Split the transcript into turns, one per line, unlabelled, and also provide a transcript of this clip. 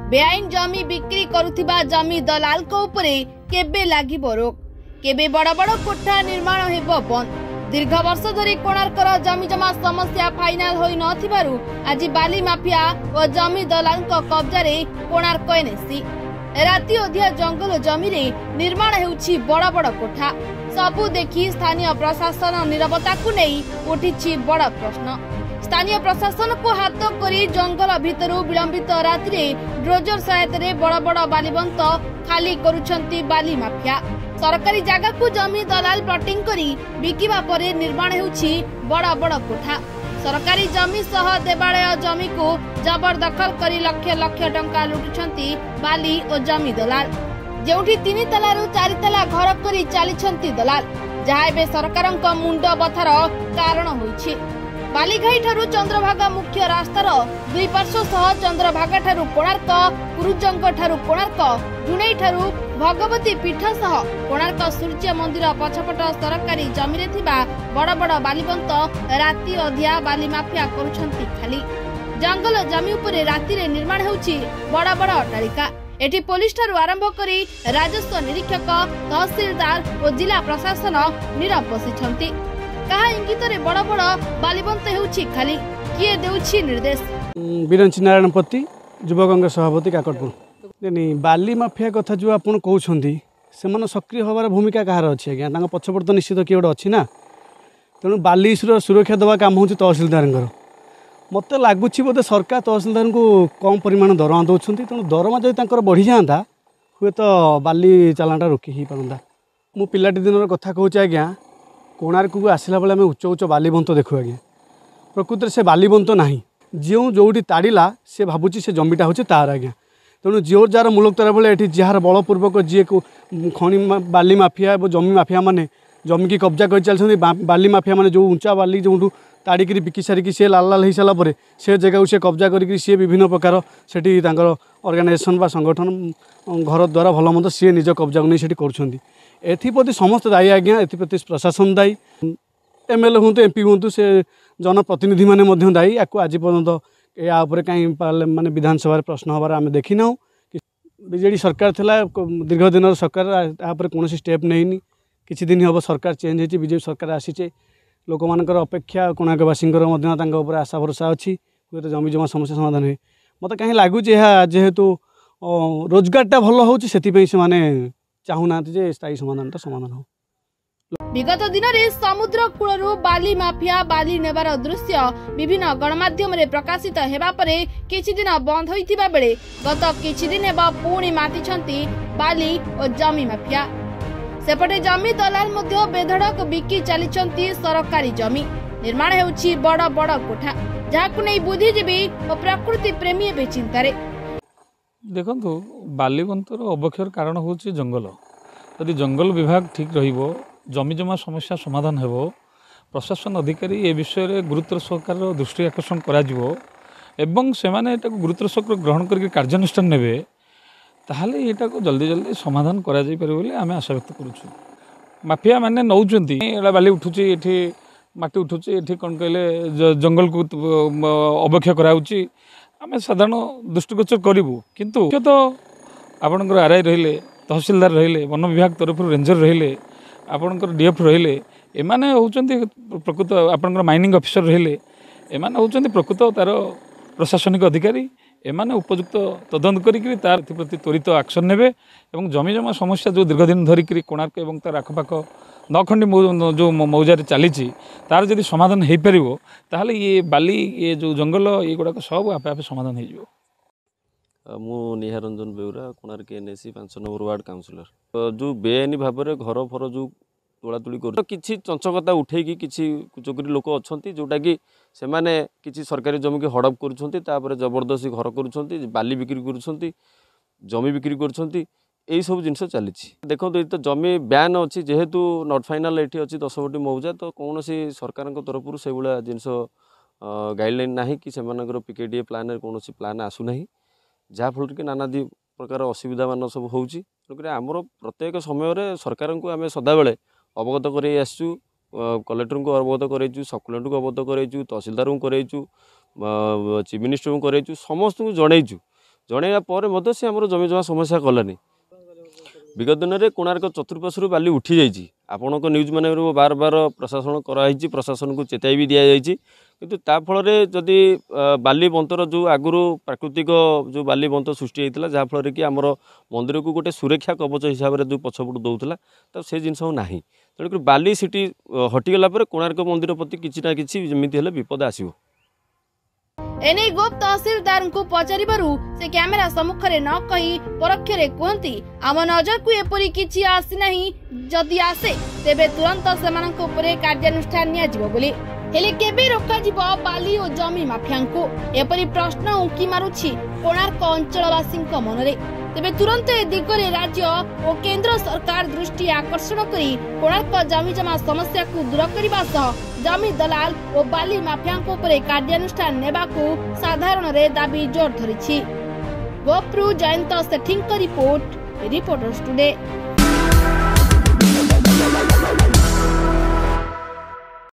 बेआईन जमी बिक्री करुथिबा जमी दलाल को उपरे केबे लागिबो रोक केबे बड़ बड़ कोठा निर्माण हेबो बंद। दीर्घ वर्ष धरी कोणार्कर जमी जमा समस्या फाइनाल होई नथिबारु आज बाली माफिया और जमी दलाल को कब्जा रे कोणार्क एनएसी राति अधिया जंगल जमी रे निर्माण हेउछि बड़ बड़ कोठा। सबु देखि स्थानीय प्रशासन नीरवता को नहीं उठिछि बड़ प्रश्न। स्थानीय प्रशासन को हाथ करी जंगल भितरु विलंबित राति ड्रोजर सहायता बड़ बड़ बालीबंत खाली करुछंती बाली माफिया। सरकारी जगह को जमी दलाल प्लटिंग करी बिकिबा परे निर्माण हेउछि बड़ बड़ कोठा। सरकारी जमी सह देवालय जमी को जबरदखल करी लक्ष लक्ष टंका लुटुछंती बाली और जमी दलाल। जेउठी 3 तलारु 4 तला घर करी चालिछंती दलाल, जहा एबे सरकारक मुंड बथार कारण होइछि। बालीघाई ठारू चंद्रभागा मुख्य रास्तार दुई पार्श्व सह चंद्रभागा ठारू कोणार्क, कुरुजंग ठारू कोणार्क, जुणई ठारू भगवती पीठ सह कोणार्क सूर्य मंदिर पछपट सरकारी जमी रे थिबा बड़ बड़ बालीबंत राति अधिया बाली माफिया करुछंती खाली। जंगल जमी उपरे राति रे निर्माण हेउछि बड़ बड़ अट्टालिका। एठी पुलिस ठारू आरंभ करी राजस्व निरीक्षक, तहसीलदार और जिला प्रशासन नीरव बसिछंती। कहा इंगित रे बड़ बड़ बालीबंत हेउछि खाली, किए देउछि निर्देश।
बीरंची नारायण पति युवा कांग्रेस सभापति काकटपुर। बाली माफिया कथा जो आपन कहउछंती से सक्रिय होबार भूमिका कहार अछि आज्ञा, तांग पछपट तो निश्चित किए गोटे अछि ना। तेणु बाली सुरक्षा देवा काम होछि तहसीलदार। मत लगुच बोधे सरकार तहसीलदार को कम परिमाण दरमा दौरान, तेणु दरमा जब बढ़ी जाता हुए तो बाली चलाणटा रोकी ही पारंता। मु पिलाटी दिन कथा कहूँ आज्ञा, कोणार्क को आसला बेले आम उच्च उच्च बालीबंत देखु आज्ञा, प्रकृति से बालीबंत ना जो जोटी ताड़ा सी भावुँ से जमीटा हूँ तार आज्ञा। तेणु जो जार मूलकतार बेले ये जार बलपूर्वक जी खनि बाली माफिया और जमी माफिया मैंने जमी की कब्जा कर चलते, बाली माफिया मैंने जो उंचा बाली जो ताड़िक बिकी सारिकी सी लाल लाल हो सारापर से जगह से कब्जा करी सी विभिन्न प्रकार से ऑर्गेनाइजेशन बा संगठन घर द्वारा भल मंद सी निज कब्जा को नहीं कर एप्रति समस्त दायी आज्ञा। एप्रति प्रशासन दायी, एमएलए हूँ एमपी हूँ से जनप्रतिनिधि मैंने दायी। या आज पर्यंत या कहीं माने विधानसभा प्रश्न हबार आम देखी ना कि बीजेडी सरकार थिला दीर्घ दिन सरकार यापर कौन स्टेप नहीं। किछि दिन हम सरकार चेंज होती, बीजेपी सरकार आसीचे, लोक मानकर अपेक्षा कोणार्कवासी आशा भरोसा अच्छी हुए तो जमी जमा समस्या समाधान हुए। मत कहीं लगुच जेहेतु रोजगारटा भल हो चाहूना जे स्थायी समाधान हो।
विगत दिन में समुद्र कूलरू बाली माफिया बाली नेबार दृश्य विभिन्न गणमाध्यम रे प्रकाशित हेबा परे किछि दिन बंद होइतिबा बेले गत किछि दिन हेबा पुणी मातिछंती बाली और जमी माफिया। सेपटे जमी दलाल मध्य बेधड़क बिकी चलिछंती सरकारी जमी। निर्माण हेउछि बड़ बड़ कोठा, जाहाकु नै बुद्धिजीवी और प्रकृति प्रेमी एबे चिंतारे।
देखंतु बालीबंतर अवक्षयर कारण होछि जंगल। यदि जंगल विभाग ठीक रहिबो, जमी जमा समस्या समाधान हेबो, प्रशासन अधिकारी ए विषय रे गुरुत्व सहकार दृष्टि आकर्षण करा जिवो एवं सेमाने एटाको गुरुत्व सहकार ग्रहण करके कार्यानुष्ठान नेबे, ताहले एटाको जल्दी जल्दी समाधान करा जाई परिबो बोली आमे आशा व्यक्त करूछु। माफिया माने नौचंती एला बाली उठुची, एठी माटी उठुची, एठी कोन कहले जंगल को अवक्षय कराउची, आमे साधारण दृष्टिगोचर करिवु। किंतु तो आपनकर आरआई रहिले, तहसीलदार रहिले, वन विभाग तरफ रेंजर रहिले, आपनकर डीएफ रहिले, एमाने होउचंती प्रकृत आपनकर माइनिंग ऑफिसर रहिले, एमाने होउचंती प्रकृत तार प्रशासनिक अधिकारी। एमाने उपयुक्त तदंत करी तार प्रति त्वरित एक्शन नेबे एवं जमी जमा समस्या जो दीर्घ दिन धरिक कोणार्क एवं तार आखपाख 9 खंडी जो मौजार चली तार जदि समाधान हो पार ताहले ये बाली ये जो जंगल ये गुड़ाक सब आपे आपे समाधान हो।
मु Niharanjan Beura Konark NAC 5 number ward councillor. जो बेआईनी भाव में घर फर जो तोड़ातोड़ी कर किसी चंचकता उठेकी किसी कुचकरी लोक अच्छा जोटा कि से माने किसी सरकारी जमी की हड़प कर जबरदस्ती घर कर बाली बिक्री कर जमी बिक्री कर सब जिन चली देखो तो जमी बैन अच्छी जेहेतु नट फाइनाल ये अच्छी 10 कोटी मौजा तो कौन सरकार तरफ से भाया जिन गाइडलाइन ना कि पिकेडीए प्लान कौन प्लान आसूना जहाँफल कि नानादी प्रकार असुविधा मान सब होमर प्रत्येक समय सरकार को आम सदा बेले अवगत कर कलेक्टर को अवगत कर सब को अवगत कर तहसीलदार को कर चीफ मिनिस्टर को कर समस्त को जनईचु जणैवा पर मध्य से आमर जमी जमा समस्या कलानी विगत दिन में कोणार्क चतुर्पार्श्वर बाली उठी जाइए आपण न्यूज मान बार बार प्रशासन कराई प्रशासन को चेताई भी दि जाइए किंतु ता फल जदि बाली बंतर जो आगुरी प्राकृतिक जो बाली बंत सृष्टि होता जहाँफल कि आमर मंदिर को गोटे सुरक्षा कवच हिसाब से जो पछपट दूसरा तो से जिन ना तेणुक बाली सीटी हटिगला कोणार्क मंदिर प्रति किसी ना कि जमी विपद आसो
एने गोप तहसीलदार को पचारिबारु से कैमेरा सम्मुख रे न कही परोक्षरे कहती आम नजर को एपरी किछि आसी नाही जदि आसे तेबे तुरंत सेमानक उपरे कार्यानुष्ठान निया जिवो बोली हेले केबे रोका जिवो बाली और जमी माफियांको एपरी प्रश्न उकी मारुछि कोणार्क अंचलवासींक मनरे तेबे तुरंत ए दिगरे राज्य और केंद्र सरकार दृष्टि आकर्षण करी कोणार्क जमी जमा समस्या को दूर करबा सह जमी दलाल और बाली माफियांको उपरे कार्यानुष्ठान नेबाकू साधारण रे दाबी जोर धरिछि। गोपरू जयंत सेठींक रिपोर्ट रिपोर्टर्स टुडे।